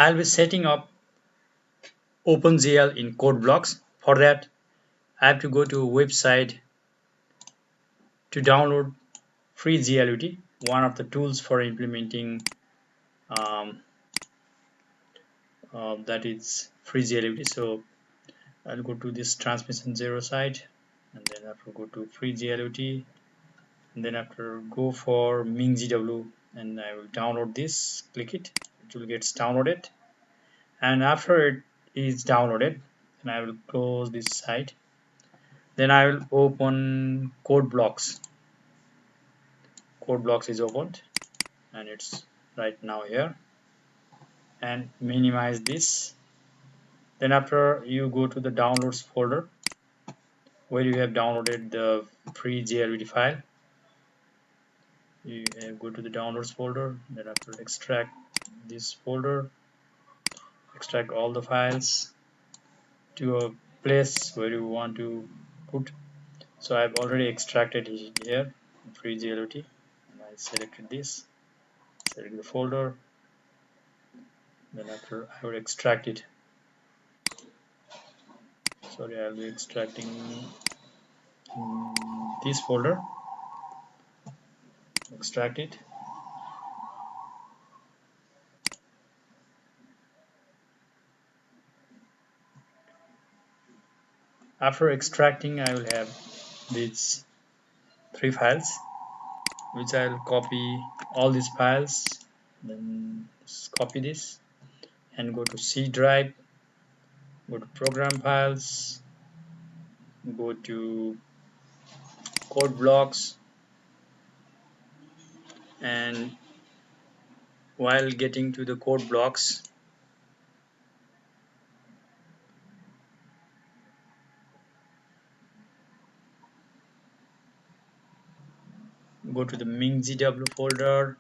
I'll be setting up OpenGL in CodeBlocks. For that, I have to go to a website to download free GLUT, one of the tools for implementing um, that is free GLUT. So I'll go to this transmission 0 site, and then after go to free GLUT, and then after go for MingGW, and I will download this. Click it, it will get downloaded, and after it is downloaded, and I will close this site. Then I will open CodeBlocks. CodeBlocks is opened, and it's right now here, and minimize this. Then after you go to the downloads folder where you have downloaded the free GLUT file. You go to the downloads folder, then after extract this folder, extract all the files to a place where you want to put. So I've already extracted here free GLUT, and I selected this, select the folder, then after I will extract it. Sorry, I'll be extracting this folder, extract it. After extracting, I will have these 3 files, which I'll copy all these files, then copy this and go to C drive, go to program files, go to CodeBlocks, and while getting to the CodeBlocks, go to the MingGW folder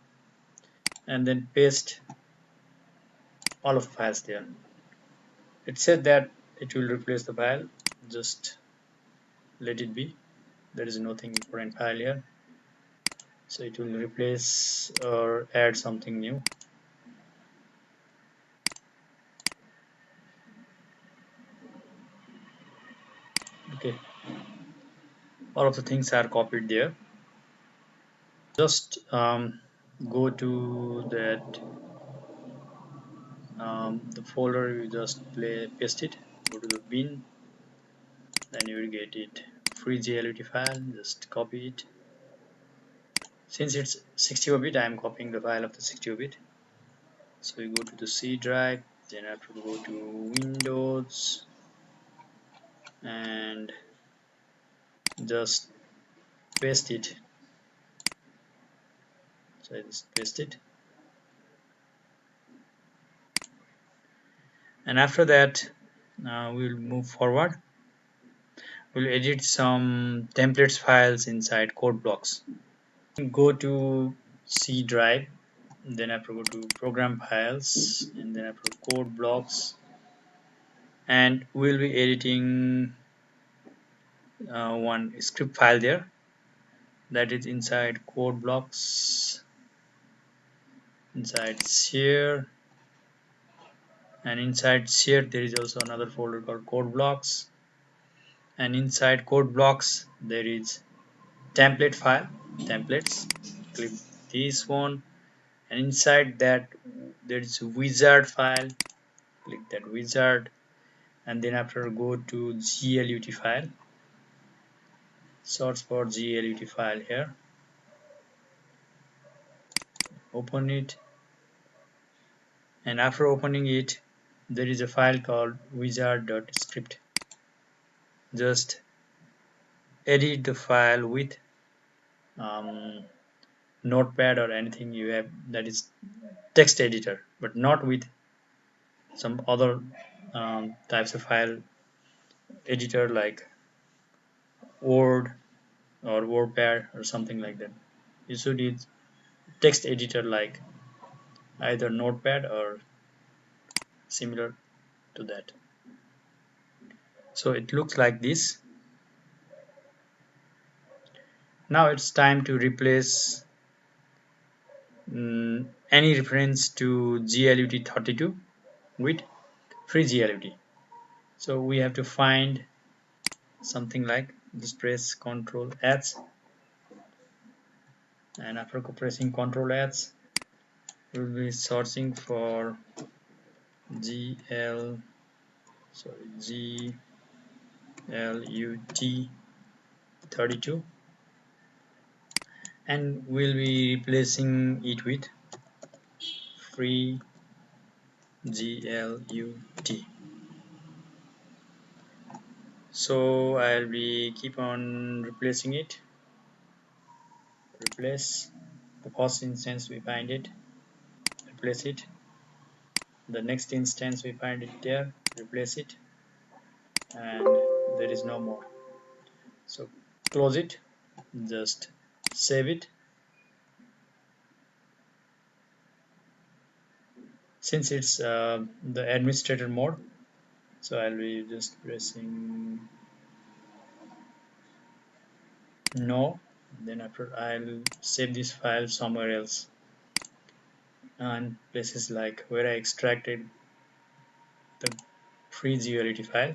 and then paste all of the files there. It said that it will replace the file, just let it be. There is nothing important file here, so it will replace or add something new. Okay, all of the things are copied there. Just go to that the folder, you just paste it, go to the bin, then you will get it free GLUT file, just copy it. Since it's 64-bit, I am copying the file of the 64-bit. So you go to the C drive, then I have to go to Windows and just paste it. So I just paste it, and after that we'll move forward. We'll edit some templates files inside CodeBlocks. Go to C drive, then I have to go to program files, and then I have to CodeBlocks, and we'll be editing one script file there, that is inside CodeBlocks, inside share, and inside share there is also another folder called CodeBlocks, and inside CodeBlocks there is template file, templates. Click this one, and inside that there is wizard file, click that wizard, and then after go to GLUT file, search for GLUT file here, open it, and after opening it there is a file called wizard.script. Just edit the file with notepad or anything you have that is text editor, but not with some other types of file editor like Word or WordPad or something like that. You should use text editor like either notepad or similar to that. So it looks like this. Now it's time to replace any reference to GLUT32. with free GLUT. So we have to find something like, just press Ctrl H, and after pressing Ctrl H, we will be searching for GLUT 32, and we'll be replacing it with free GLUT. So I'll be keep on replacing it. Replace the first instance we find it, replace it. The next instance we find it there, replace it, and there is no more. So close it, just save it. Since it's the administrator mode, so I'll be just pressing no. Then after, I'll save this file somewhere else, and places like where I extracted the free GLUT file.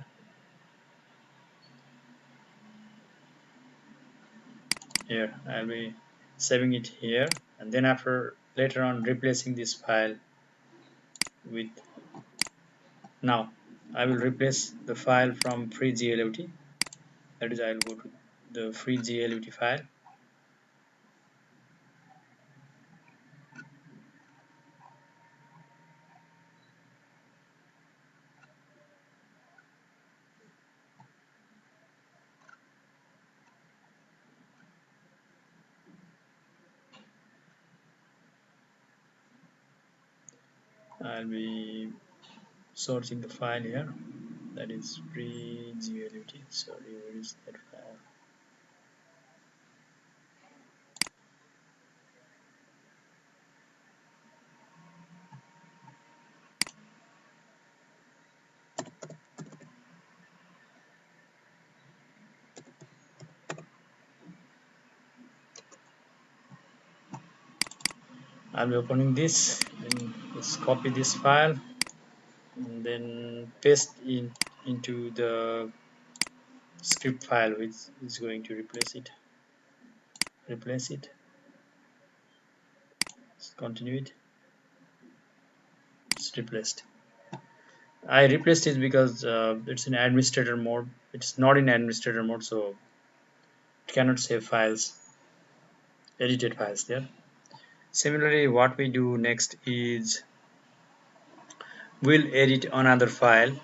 Here I'll be saving it here, and then after later on replacing this file with, now I will replace the file from free GLUT. That is, I'll go to the free GLUT file, I'll be searching the file here, that is free GLUT. Sorry, where is that file? I'll be opening this, then just copy this file and then paste in into the script file which is going to replace it. Just continue it. It's replaced. I replaced it because it's in administrator mode. It's not in administrator mode, so it cannot save files, edited files there. Similarly, what we do next is we'll edit another file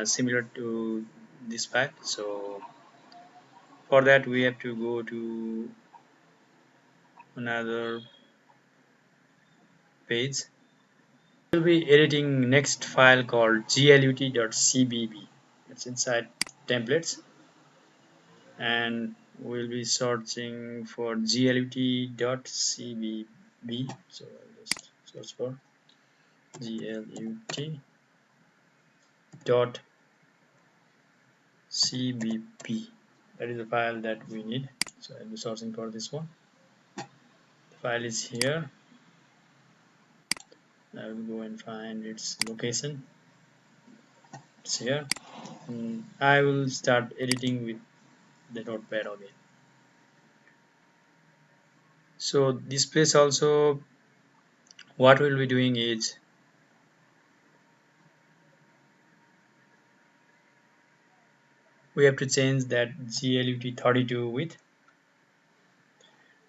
similar to this file. So for that we have to go to another page. We'll be editing next file called glut.cbb. It's inside templates, and we'll be searching for glut.cbb. So I'll just search for glut.cbb. That is the file that we need. So I'll be searching for this one. The file is here. I will go and find its location. It's here. And I will start editing with the notepad again. So this place also, what we'll be doing is we have to change that GLUT 32 with,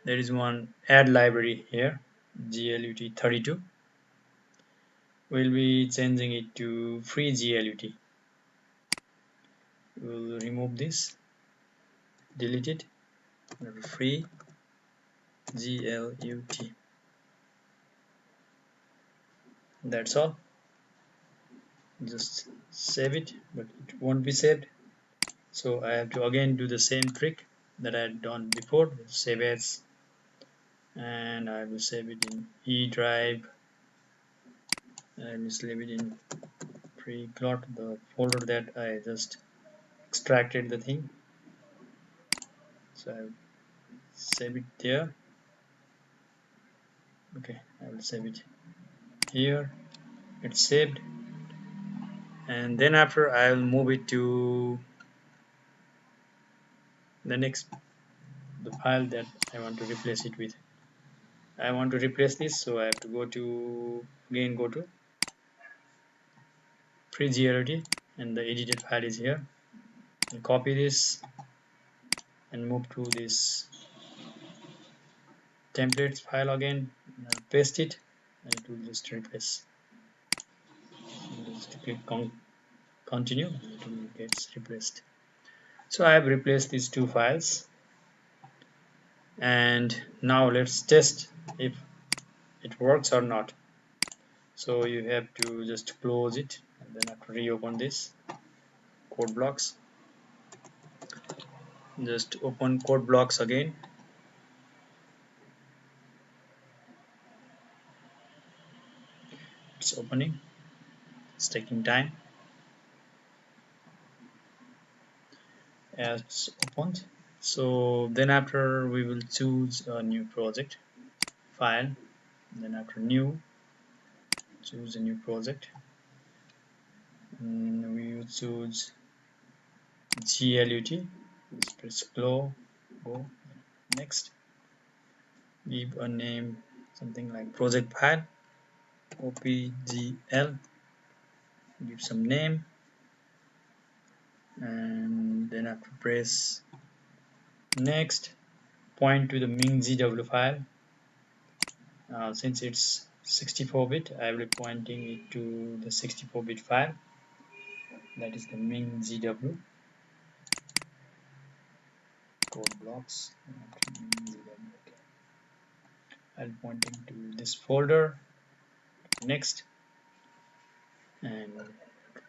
there is one add library here, GLUT 32. We'll be changing it to free GLUT. We'll remove this, delete it, free GLUT. That's all. Just save it, but it won't be saved. So I have to again do the same trick that I had done before, save as, and I will save it in E drive. I will save it in pre-plot, the folder that I just extracted the thing. So I will save it there. Okay, I will save it here. It's saved. and then after I will move it to the next, the file that I want to replace it with. I want to replace this, so I have to go to pre-GLT, and the edited file is here. I'll copy this and move to this templates file again. I'll paste it and it will just replace. Just click continue and it will get replaced. So I have replaced these two files, and now let's test if it works or not. So you have to just close it and then have to reopen this CodeBlocks. Just open CodeBlocks again. It's opening. It's taking time. As it's opened. So then after we will choose a new project file. Then after new, choose a new project. And we will choose GLUT. Just press go next. Give a name, something like project file. OpenGL. Give some name, and then after press next. Point to the min.gw file. Since it's 64-bit, I will be pointing it to the 64-bit file. That is the min.gw. CodeBlocks. I'll be pointing to this folder. Next, and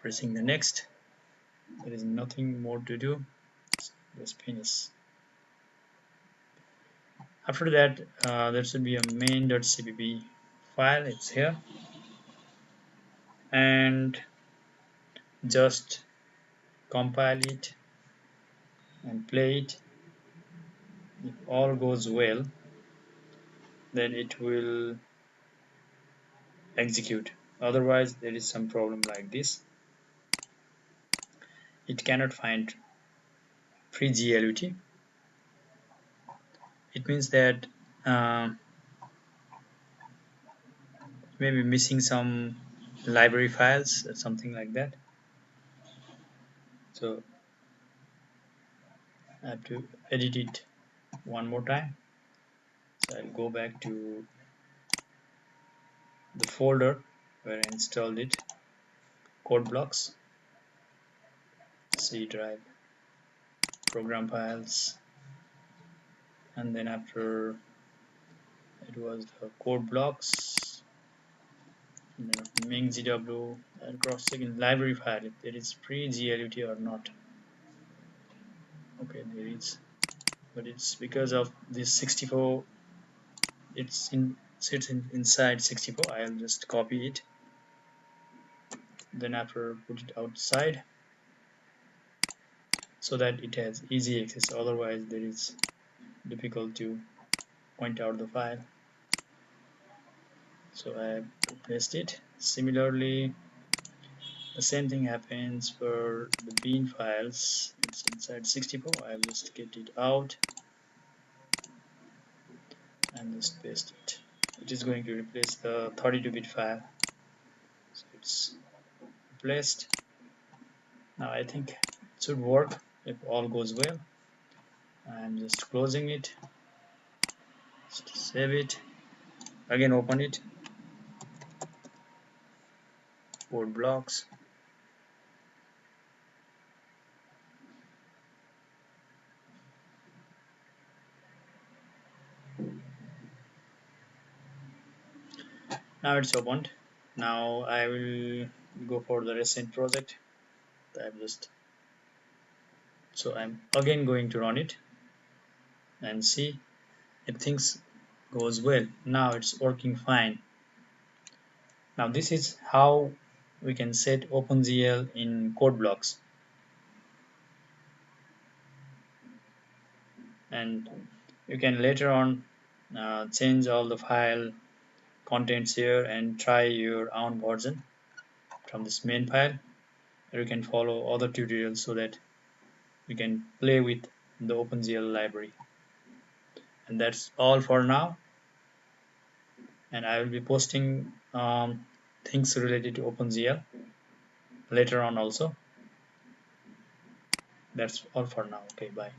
pressing the next. There is nothing more to do. Just finish. After that, there should be a main.cpp file. It's here, and just compile it and play it. If all goes well, then it will execute. Otherwise, there is some problem like this. It cannot find pre-GLUT. It means that maybe missing some library files or something like that. So I have to edit it one more time. So I'll go back to the folder where I installed it, CodeBlocks, C drive, program files, and then after it was the CodeBlocks, and then min.gw, and cross-checking library file if there is pre-GLUT or not. Okay, there is, but it's because of this 64, it's sits inside 64. I'll just copy it, then after put it outside so that it has easy access. Otherwise there is difficult to point out the file. So I paste it. Similarly, the same thing happens for the bin files. It's inside 64. I'll just get it out and just paste it. It is going to replace the 32-bit file. So it's replaced. Now I think it should work if all goes well. I'm just closing it. Just save it. Again open it. CodeBlocks. Now it's opened. Now I will go for the recent project. I'm again going to run it and see if things goes well. Now it's working fine. Now this is how we can set OpenGL in CodeBlocks, and you can later on change all the file contents here and try your own version from this main file. or you can follow other tutorials so that you can play with the OpenGL library. And that's all for now. And I will be posting things related to OpenGL later on also. That's all for now. Okay, bye.